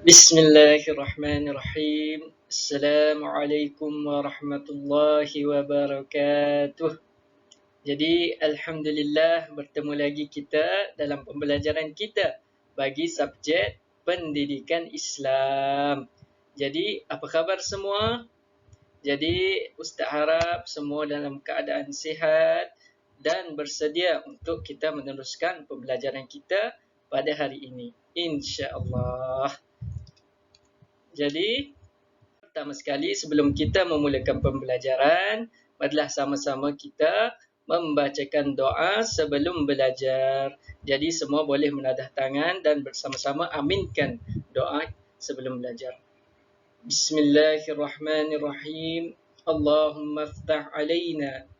Bismillahirrahmanirrahim. Assalamualaikum warahmatullahi wabarakatuh. Jadi, alhamdulillah bertemu lagi kita dalam pembelajaran kita bagi subjek pendidikan Islam. Jadi, apa khabar semua? Jadi, Ustaz harap semua dalam keadaan sihat dan bersedia untuk kita meneruskan pembelajaran kita pada hari ini, insya-Allah. Jadi, pertama sekali sebelum kita memulakan pembelajaran, marilah sama-sama kita membacakan doa sebelum belajar. Jadi semua boleh menadah tangan dan bersama-sama aminkan doa sebelum belajar. Bismillahirrahmanirrahim. Allahumma iftah alaina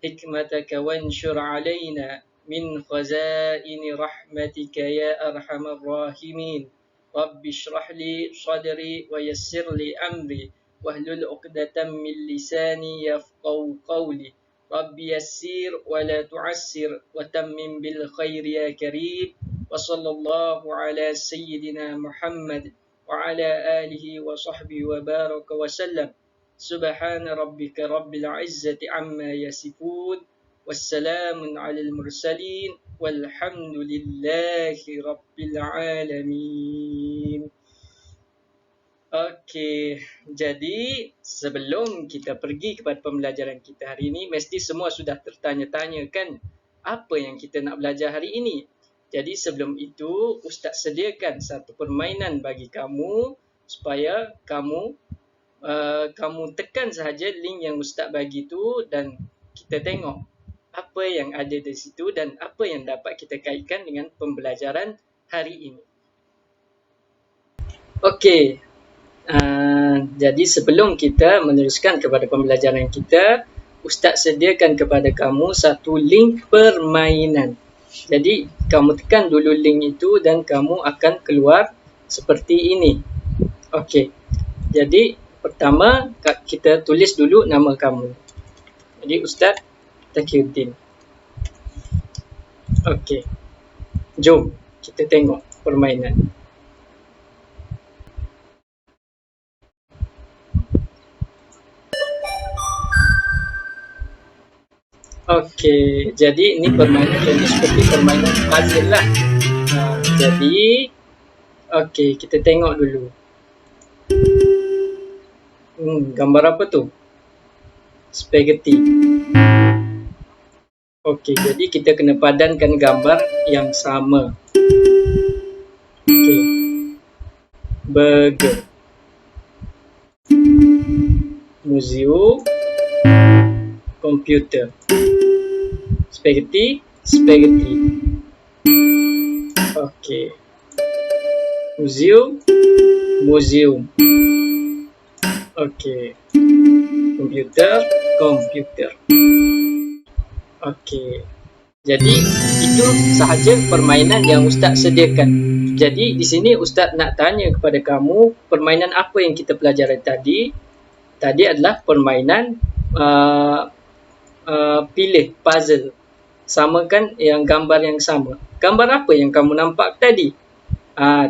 hikmataka wanshur alaina min khazaini rahmatika ya arhamar rahimin. Rabbi shrah li sadri wa yassir li amri wahlul 'uqdatam min lisani yafqahu qawli. Rabbi yassir wa la tu'assir wa tammim bil khairi ya karim. Wa sallallahu ala sayyidina Muhammad wa ala alihi wa sahbihi wa baraka wa sallam. Subhana rabbika rabbil izzati amma yasifun. Wassalamun alal mursalin walhamdulillahi rabbil alamin. Okey, jadi sebelum kita pergi kepada pembelajaran kita hari ini, mesti semua sudah tertanya-tanya kan apa yang kita nak belajar hari ini. Jadi sebelum itu, Ustaz sediakan satu permainan bagi kamu supaya kamu tekan sahaja link yang Ustaz bagi tu dan kita tengok apa yang ada di situ dan apa yang dapat kita kaitkan dengan pembelajaran hari ini. Okey, jadi sebelum kita meneruskan kepada pembelajaran kita, Ustaz sediakan kepada kamu satu link permainan. Jadi kamu tekan dulu link itu dan kamu akan keluar seperti ini. Okey, jadi pertama kita tulis dulu nama kamu. Jadi Ustaz Taqiyuddin. Okey, jom kita tengok permainan. Okey, jadi ini permainan jadi seperti permainan puzzle lah. Jadi, okey, kita tengok dulu. Gambar apa tu? Spaghetti. Okey, jadi kita kena padankan gambar yang sama. Okey. Burger. Museum. Komputer. Spaghetti. Spaghetti. Okey. Museum. Museum. Okey. Komputer. Komputer. Okey. Jadi itu sahaja permainan yang Ustaz sediakan. Jadi di sini Ustaz nak tanya kepada kamu, permainan apa yang kita pelajari tadi? Tadi adalah permainan pilih puzzle. Samakan yang gambar yang sama. Gambar apa yang kamu nampak tadi?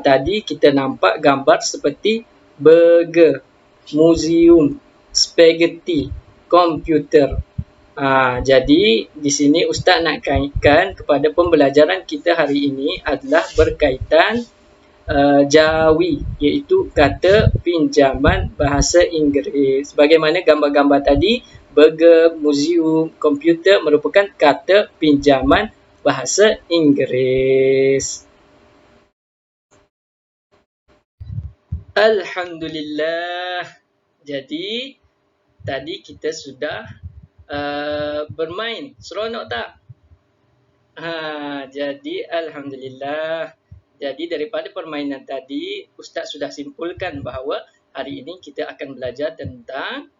Tadi kita nampak gambar seperti burger, museum, spaghetti, komputer. Jadi di sini Ustaz nak kaitkan kepada pembelajaran kita hari ini adalah berkaitan jawi, iaitu kata pinjaman bahasa Inggeris. Bagaimana gambar-gambar tadi, burger, museum, komputer merupakan kata pinjaman bahasa Inggeris. Alhamdulillah. Jadi tadi kita sudah bermain. Seronok tak? Jadi alhamdulillah. Jadi daripada permainan tadi, Ustaz sudah simpulkan bahawa hari ini kita akan belajar tentang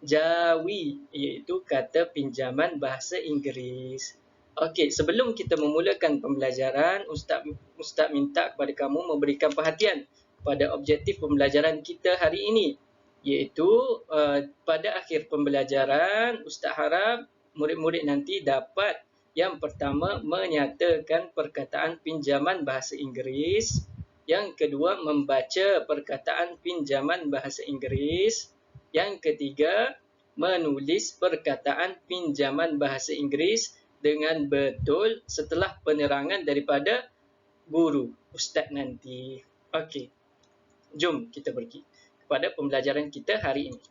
jawi, iaitu kata pinjaman bahasa Inggeris. Okey, sebelum kita memulakan pembelajaran, Ustaz minta kepada kamu memberikan perhatian pada objektif pembelajaran kita hari ini, iaitu pada akhir pembelajaran, Ustaz harap murid-murid nanti dapat yang pertama menyatakan perkataan pinjaman bahasa Inggeris. Yang kedua, membaca perkataan pinjaman bahasa Inggeris. Yang ketiga, menulis perkataan pinjaman bahasa Inggeris dengan betul setelah penerangan daripada guru, ustaz nanti. Okey, jom kita pergi kepada pembelajaran kita hari ini.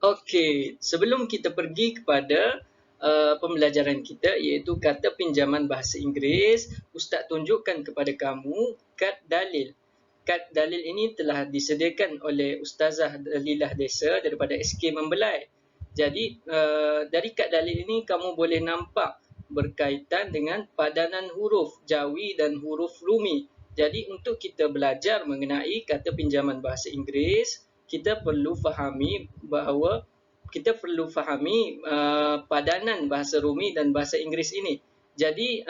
Okey, sebelum kita pergi kepada pembelajaran kita iaitu kata pinjaman bahasa Inggeris, Ustaz tunjukkan kepada kamu kad dalil. Kad dalil ini telah disediakan oleh Ustazah Dalilah Desa daripada SK Membelai. Jadi dari kad dalil ini kamu boleh nampak berkaitan dengan padanan huruf Jawi dan huruf Rumi. Jadi untuk kita belajar mengenai kata pinjaman bahasa Inggeris, kita perlu fahami bahawa kita perlu fahami padanan bahasa Rumi dan bahasa Inggeris ini. Jadi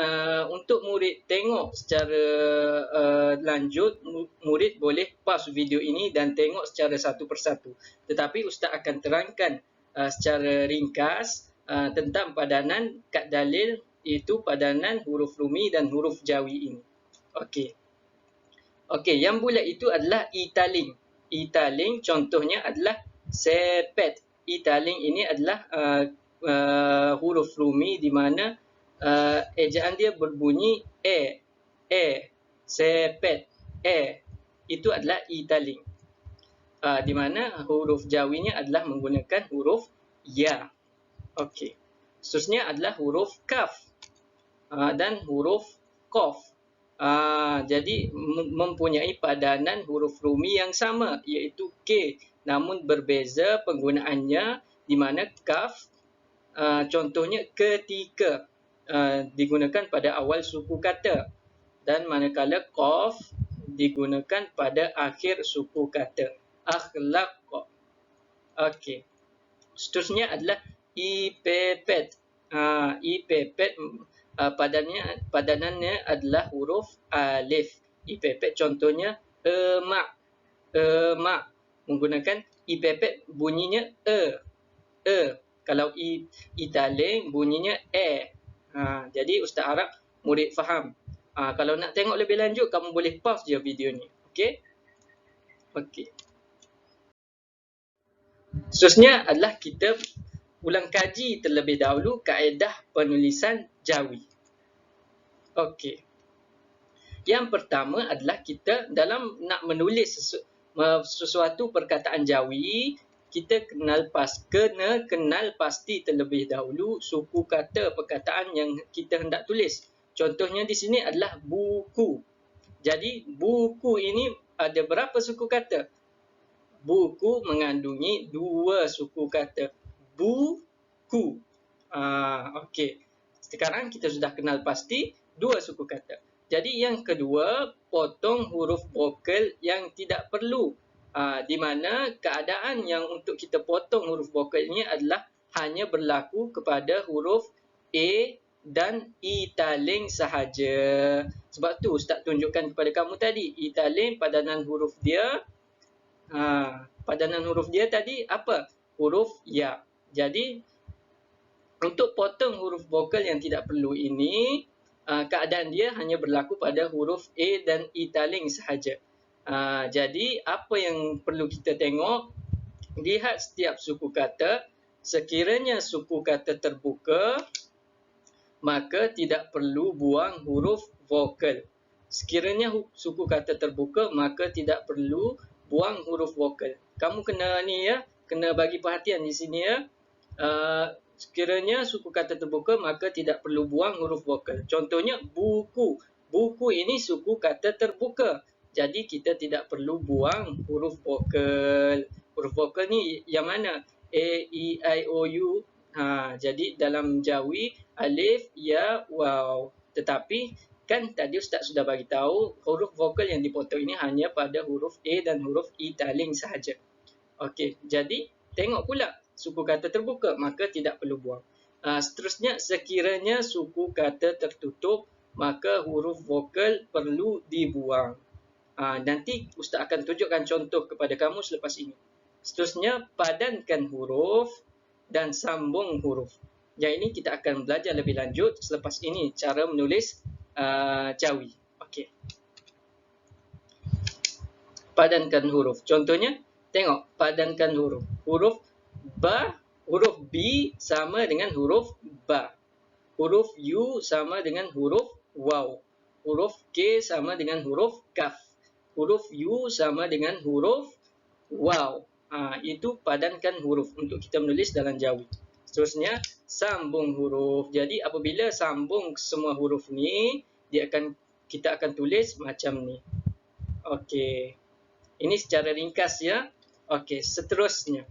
untuk murid tengok secara lanjut, murid boleh pause video ini dan tengok secara satu persatu. Tetapi Ustaz akan terangkan secara ringkas tentang padanan kad dalil, iaitu padanan huruf Rumi dan huruf Jawi ini. Okey. Okey, yang bulat itu adalah italing. Italing contohnya adalah sepet. Italing ini adalah huruf Rumi di mana ejaan dia berbunyi sepet, itu adalah italing. Di mana huruf Jawinya adalah menggunakan huruf ya. Okey. Seterusnya adalah huruf kaf dan huruf qaf. Jadi mempunyai padanan huruf Rumi yang sama iaitu K, namun berbeza penggunaannya di mana kaf contohnya ketika digunakan pada awal suku kata dan manakala qaf digunakan pada akhir suku kata. Akhlaq. Okey. Seterusnya adalah ipepet. Ipepet padanannya adalah huruf alif. Ipepet contohnya emak. Emak menggunakan ipepet bunyinya Kalau italing bunyinya jadi Ustaz harap murid faham. Kalau nak tengok lebih lanjut kamu boleh pause je video ni. Okey? Okey. Seterusnya adalah kita ulang kaji terlebih dahulu kaedah penulisan Jawi. Okey. Yang pertama adalah kita dalam nak menulis sesuatu perkataan Jawi, kita kena kenal pasti terlebih dahulu suku kata perkataan yang kita hendak tulis. Contohnya di sini adalah buku. Jadi buku ini ada berapa suku kata? Buku mengandungi 2 suku kata. Buku. Okey. Sekarang kita sudah kenal pasti 2 suku kata. Jadi yang kedua, potong huruf vokal yang tidak perlu. Di mana keadaan yang untuk kita potong huruf vokal ini adalah hanya berlaku kepada huruf A dan italing sahaja. Sebab tu Ustaz tunjukkan kepada kamu tadi, italing padanan huruf dia tadi apa? Huruf ya. Jadi untuk potong huruf vokal yang tidak perlu ini, keadaan dia hanya berlaku pada huruf A dan italing sahaja. Jadi apa yang perlu kita tengok, lihat setiap suku kata. Sekiranya suku kata terbuka, maka tidak perlu buang huruf vokal. Sekiranya suku kata terbuka, maka tidak perlu buang huruf vokal. Kamu kena kena bagi perhatian di sini ya. Sekiranya suku kata terbuka, maka tidak perlu buang huruf vokal. Contohnya buku. Buku ini suku kata terbuka. Jadi kita tidak perlu buang huruf vokal. Huruf vokal ni yang mana? A, E, I, O, U. Jadi dalam Jawi, alif, ya, waw. Tetapi kan tadi Ustaz sudah bagi tahu huruf vokal yang dipotong ini hanya pada huruf A dan huruf italing sahaja. Okey, jadi tengok pula suku kata terbuka, maka tidak perlu buang. Seterusnya, sekiranya suku kata tertutup, maka huruf vokal perlu dibuang. Nanti Ustaz akan tunjukkan contoh kepada kamu selepas ini. Seterusnya, padankan huruf dan sambung huruf. Yang ini kita akan belajar lebih lanjut selepas ini, cara menulis Jawi. Okey. Padankan huruf. Contohnya, tengok padankan huruf. Huruf ba, huruf B sama dengan huruf ba. Huruf U sama dengan huruf waw. Huruf K sama dengan huruf kaf. Huruf U sama dengan huruf waw. Itu padankan huruf untuk kita menulis dalam Jawi. Seterusnya, sambung huruf. Jadi apabila sambung semua huruf ni, kita akan tulis macam ni. Okey. Ini secara ringkas ya. Okey, seterusnya.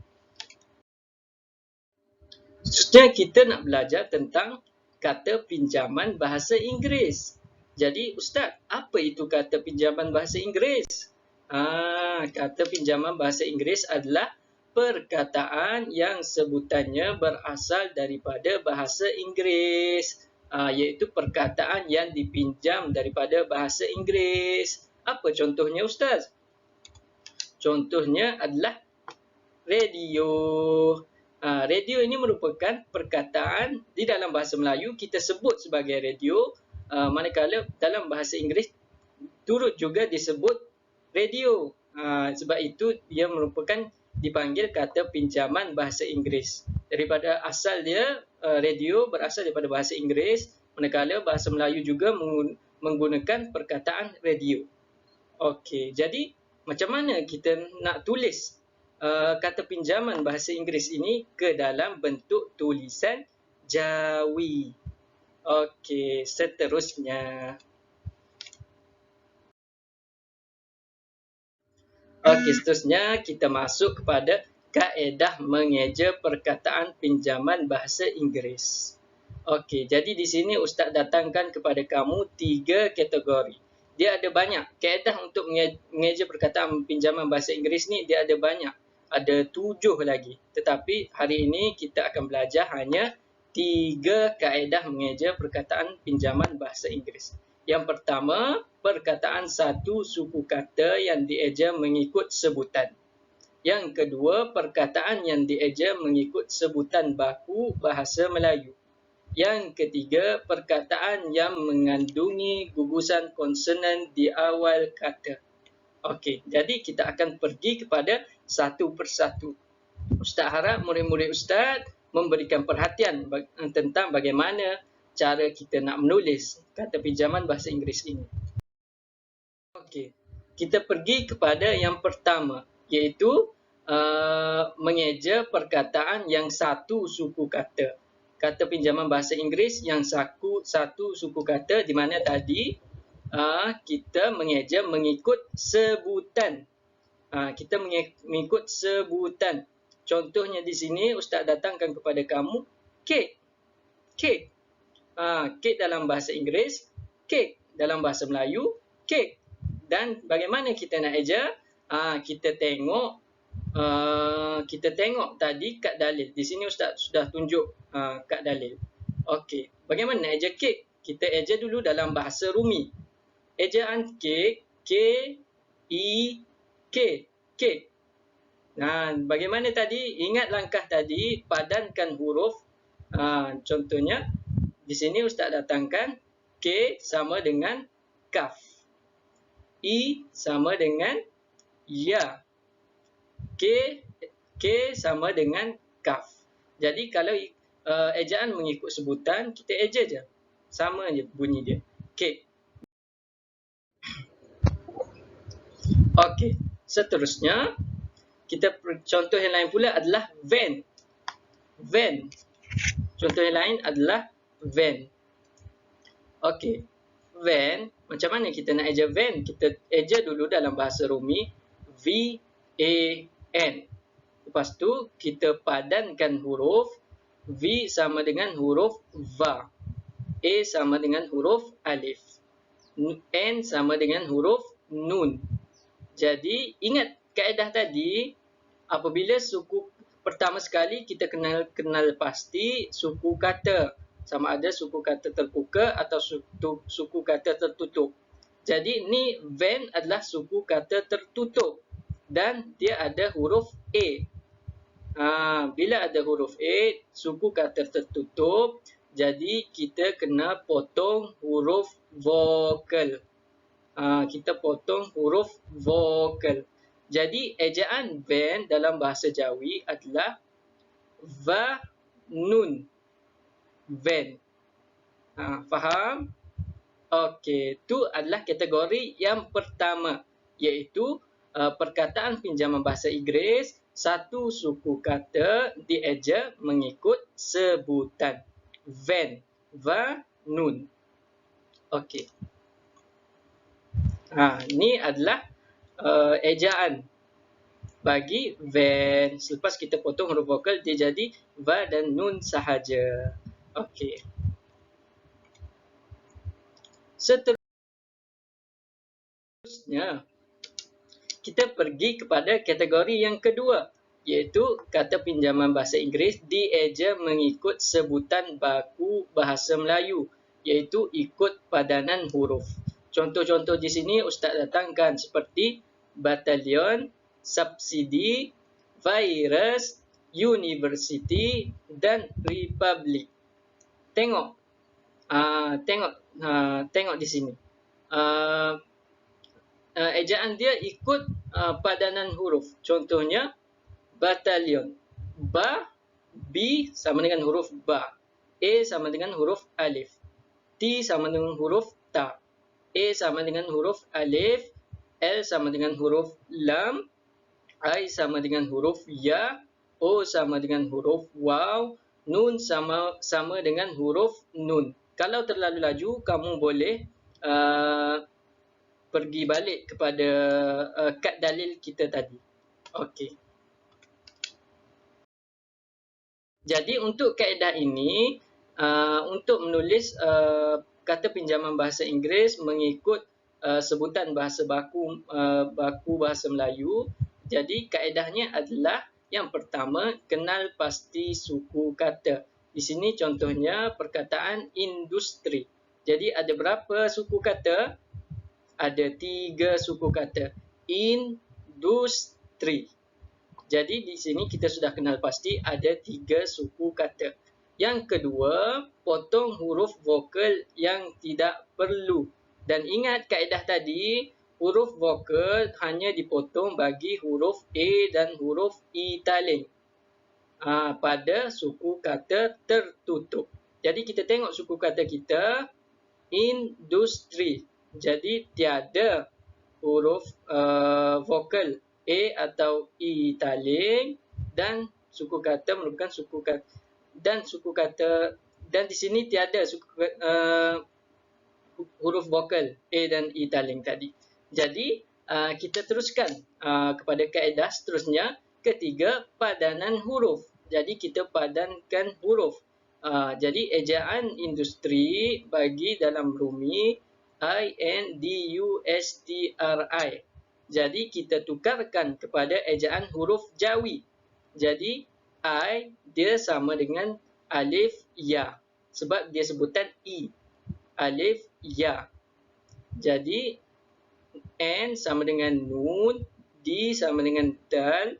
Seterusnya kita nak belajar tentang kata pinjaman bahasa Inggeris. Jadi Ustaz, apa itu kata pinjaman bahasa Inggeris? Kata pinjaman bahasa Inggeris adalah perkataan yang sebutannya berasal daripada bahasa Inggeris. Iaitu perkataan yang dipinjam daripada bahasa Inggeris. Apa contohnya Ustaz? Contohnya adalah radio. Radio ini merupakan perkataan di dalam bahasa Melayu kita sebut sebagai radio, manakala dalam bahasa Inggeris turut juga disebut radio. Sebab itu dia merupakan dipanggil kata pinjaman bahasa Inggeris. Daripada asal dia, radio berasal daripada bahasa Inggeris, manakala bahasa Melayu juga menggunakan perkataan radio. Okey, jadi macam mana kita nak tulis kata pinjaman bahasa Inggeris ini ke dalam bentuk tulisan Jawi? Okey, seterusnya. Okey, seterusnya kita masuk kepada kaedah mengeja perkataan pinjaman bahasa Inggeris. Okey, jadi di sini Ustaz datangkan kepada kamu 3 kategori. Dia ada banyak. Kaedah untuk mengeja perkataan pinjaman bahasa Inggeris ni dia ada banyak. Ada 7 lagi. Tetapi hari ini kita akan belajar hanya 3 kaedah mengeja perkataan pinjaman bahasa Inggeris. Yang pertama, perkataan satu suku kata yang dieja mengikut sebutan. Yang kedua, perkataan yang dieja mengikut sebutan baku bahasa Melayu. Yang ketiga, perkataan yang mengandungi gugusan konsonan di awal kata. Okey, jadi kita akan pergi kepada satu persatu. Ustaz harap murid-murid Ustaz memberikan perhatian tentang bagaimana cara kita nak menulis kata pinjaman bahasa Inggeris ini. Okey, kita pergi kepada yang pertama, iaitu mengeja perkataan yang satu suku kata. Kata pinjaman bahasa Inggeris yang satu suku kata, di mana tadi kita mengeja mengikut sebutan. Kita mengikut sebutan. Contohnya di sini Ustaz datangkan kepada kamu cake. Cake. Cake dalam bahasa Inggeris, cake dalam bahasa Melayu, cake. Dan bagaimana kita nak eja? Kita tengok tadi kad dalil. Di sini Ustaz sudah tunjuk kad dalil. Okey, bagaimana nak eja kek? Kita eja dulu dalam bahasa Rumi. Ejaan kek, K-E-K, kek. Bagaimana tadi? Ingat langkah tadi, padankan huruf. Contohnya, di sini Ustaz datangkan K sama dengan kaf. I sama dengan ya. K sama dengan kaf. Jadi kalau ejaan mengikut sebutan, kita eja je. Sama je bunyi dia. K. Okey, seterusnya contoh yang lain pula adalah van. Van. Contoh yang lain adalah van. Okey. Van, macam mana kita nak eja van? Kita eja dulu dalam bahasa Rumi V-A-N. Lepas tu kita padankan huruf. V sama dengan huruf Va. A sama dengan huruf Alif. N sama dengan huruf Nun. Jadi ingat kaedah tadi, apabila suku pertama sekali kita kenal pasti suku kata. Sama ada suku kata terbuka atau suku kata tertutup. Jadi ni van adalah suku kata tertutup. Dan dia ada huruf A. Bila ada huruf A, suku kata tertutup, Jadi kita kena potong huruf vokal. Kita potong huruf vokal. Jadi ejaan van dalam bahasa Jawi adalah va nun. Van. Faham? Okey, itu adalah kategori yang pertama, iaitu perkataan pinjaman bahasa Inggeris, satu suku kata dieja mengikut sebutan. Van, va, nun. Okey. Ini adalah ejaan bagi van. Selepas kita potong huruf vokal, dia jadi va dan nun sahaja. Okey. Seterusnya, kita pergi kepada kategori yang kedua, iaitu kata pinjaman bahasa Inggeris dieja mengikut sebutan baku bahasa Melayu, iaitu ikut padanan huruf. Contoh-contoh di sini Ustaz datangkan seperti batalion, subsidi, virus, university dan republic. Tengok. Tengok di sini. Ejaan dia ikut padanan huruf. Contohnya, batalion. Ba, B sama dengan huruf ba. A sama dengan huruf alif. T sama dengan huruf ta. A sama dengan huruf alif. L sama dengan huruf lam. I sama dengan huruf ya. O sama dengan huruf waw. Nun sama dengan huruf nun. Kalau terlalu laju, kamu boleh pergi balik kepada kad dalil kita tadi. Okey. Jadi untuk kaedah ini, untuk menulis kata pinjaman bahasa Inggeris mengikut sebutan bahasa baku bahasa Melayu, jadi kaedahnya adalah yang pertama, kenal pasti suku kata. Di sini contohnya perkataan industri. Jadi ada berapa suku kata? Ada 3 suku kata. Industri. Jadi di sini kita sudah kenal pasti ada 3 suku kata. Yang kedua, potong huruf vokal yang tidak perlu. Dan ingat kaedah tadi, huruf vokal hanya dipotong bagi huruf A dan huruf I taling pada suku kata tertutup. Jadi kita tengok suku kata kita, industri. Jadi tiada huruf vokal A atau I taling dan suku kata merupakan suku kata dan di sini tiada huruf vokal A dan I taling tadi. Jadi kita teruskan kepada kaedah seterusnya. Ketiga, padanan huruf. Jadi kita padankan huruf. Jadi ejaan industri bagi dalam Rumi INDUSTRI. Jadi kita tukarkan kepada ejaan huruf Jawi. Jadi I dia sama dengan alif ya sebab dia sebutan I. Alif ya. Jadi N sama dengan nun, D sama dengan dal,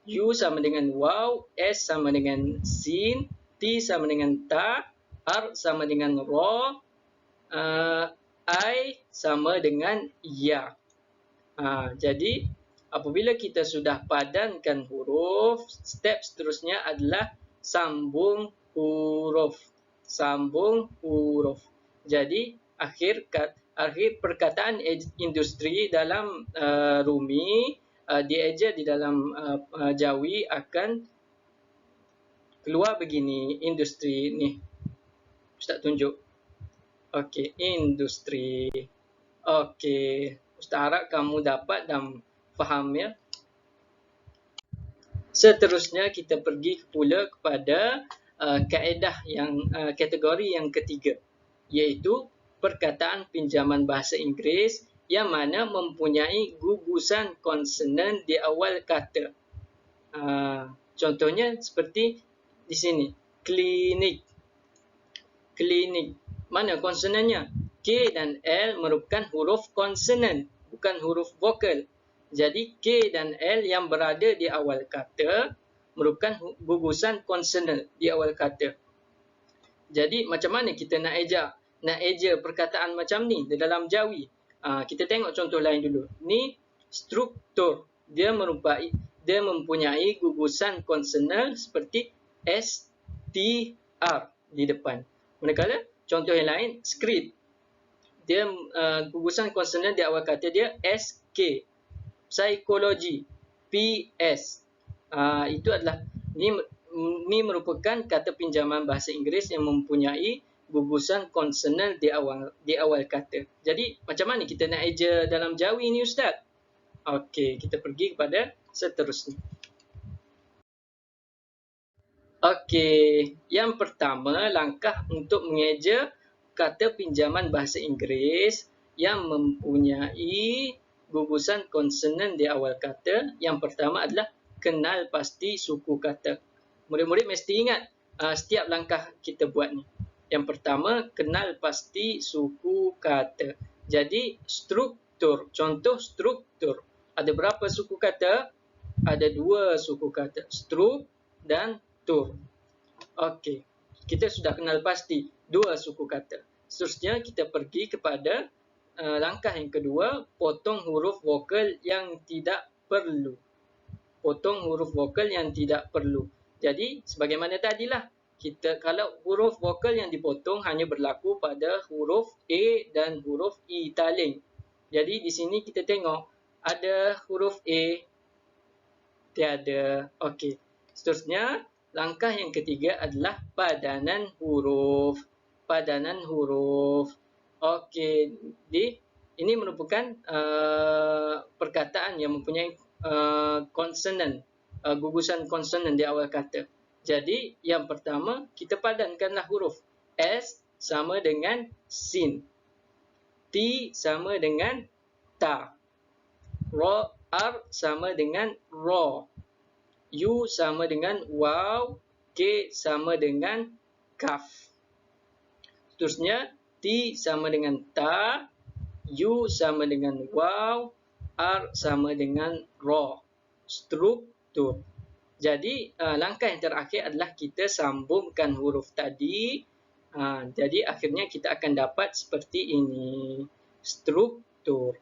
U sama dengan waw, S sama dengan sin, T sama dengan ta, R sama dengan ra, I sama dengan ya. Jadi apabila kita sudah padankan huruf, step seterusnya adalah sambung huruf. Sambung huruf. Jadi akhir perkataan industri dalam Rumi dieja di dalam Jawi akan keluar begini, industri ni. Ustaz tunjuk. Okey, industri. Okey, Ustaz harap kamu dapat dan faham ya. Seterusnya kita pergi pula kepada kaedah yang kategori yang ketiga, iaitu perkataan pinjaman bahasa Inggeris yang mana mempunyai gugusan konsonan di awal kata. Contohnya seperti di sini, klinik. Klinik. Mana konsonannya? K dan L merupakan huruf konsonan, bukan huruf vokal. Jadi K dan L yang berada di awal kata merupakan gugusan konsonan di awal kata. Jadi macam mana kita nak eja perkataan macam ni di dalam Jawi? Kita tengok contoh lain dulu. Ni struktur. Dia mempunyai gugusan konsonan seperti S, T, R di depan. Manakala contoh yang lain, skrip. Dia gugusan konsonan di awal kata dia S, K. Psikologi, P, S. Itu adalah ni merupakan kata pinjaman bahasa Inggeris yang mempunyai gugusan konsonan di awal kata. Jadi macam mana kita nak eja dalam Jawi ni, Ustaz? Okey, kita pergi kepada seterusnya. Okey, yang pertama, langkah untuk mengeja kata pinjaman bahasa Inggeris yang mempunyai gugusan konsonan di awal kata. Yang pertama adalah kenal pasti suku kata. Murid-murid mesti ingat setiap langkah kita buat ni. Yang pertama, kenal pasti suku kata. Jadi, struktur. Contoh struktur. Ada berapa suku kata? Ada 2 suku kata. Struk dan tur. Okey. Kita sudah kenal pasti 2 suku kata. Seterusnya, kita pergi kepada langkah yang kedua, potong huruf vokal yang tidak perlu. Potong huruf vokal yang tidak perlu. Jadi, sebagaimana tadilah, kalau huruf vokal yang dipotong hanya berlaku pada huruf A dan huruf I taling. Jadi, di sini kita tengok ada huruf A, tiada. Okey. Seterusnya, langkah yang ketiga adalah padanan huruf. Padanan huruf. Okey, ini merupakan perkataan yang mempunyai konsonan, gugusan konsonan di awal kata. Jadi, yang pertama, kita padankanlah huruf. S sama dengan sin. T sama dengan ta. R sama dengan ro. U sama dengan waw. K sama dengan kaf. Seterusnya, T sama dengan ta. U sama dengan waw. R sama dengan ro. Struktur. Jadi, langkah yang terakhir adalah kita sambungkan huruf tadi. Jadi, akhirnya kita akan dapat seperti ini. Struktur.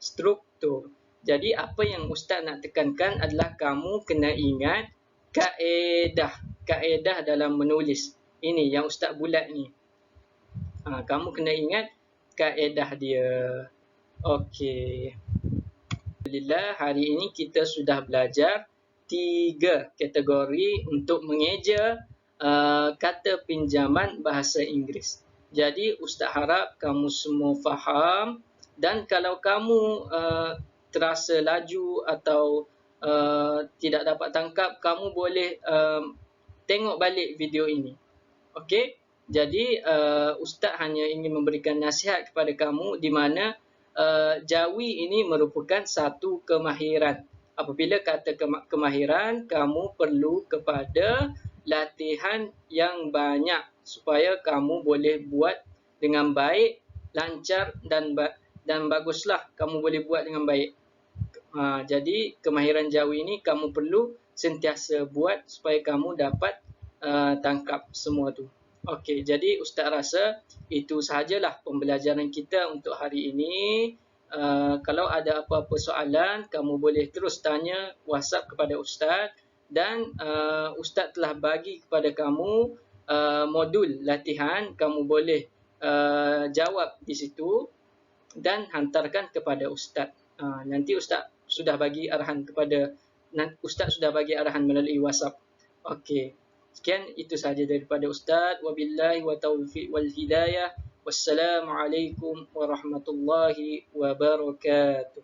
Struktur. Jadi, apa yang Ustaz nak tekankan adalah kamu kena ingat kaedah. Kaedah dalam menulis. Ini yang Ustaz bulat ni. Kamu kena ingat kaedah dia. Okey. Alhamdulillah, hari ini kita sudah belajar 3 kategori untuk mengeja kata pinjaman bahasa Inggeris. Jadi, Ustaz harap kamu semua faham, dan kalau kamu terasa laju atau tidak dapat tangkap, kamu boleh tengok balik video ini. Okey? Jadi, Ustaz hanya ingin memberikan nasihat kepada kamu di mana Jawi ini merupakan satu kemahiran. Apabila kata kemahiran, kamu perlu kepada latihan yang banyak supaya kamu boleh buat dengan baik, lancar dan baguslah kamu boleh buat dengan baik. Jadi kemahiran Jawi ini kamu perlu sentiasa buat supaya kamu dapat tangkap semua tu. Okey, jadi Ustaz rasa itu sahajalah pembelajaran kita untuk hari ini. Kalau ada apa-apa soalan, kamu boleh terus tanya WhatsApp kepada Ustaz, dan Ustaz telah bagi kepada kamu modul latihan. Kamu boleh jawab di situ dan hantarkan kepada Ustaz. Nanti Ustaz sudah bagi arahan melalui WhatsApp. Okey. Sekian, itu sahaja daripada Ustaz. Wabillahi wa taufiq wal hidayah. Wassalamualaikum warahmatullahi wabarakatuh.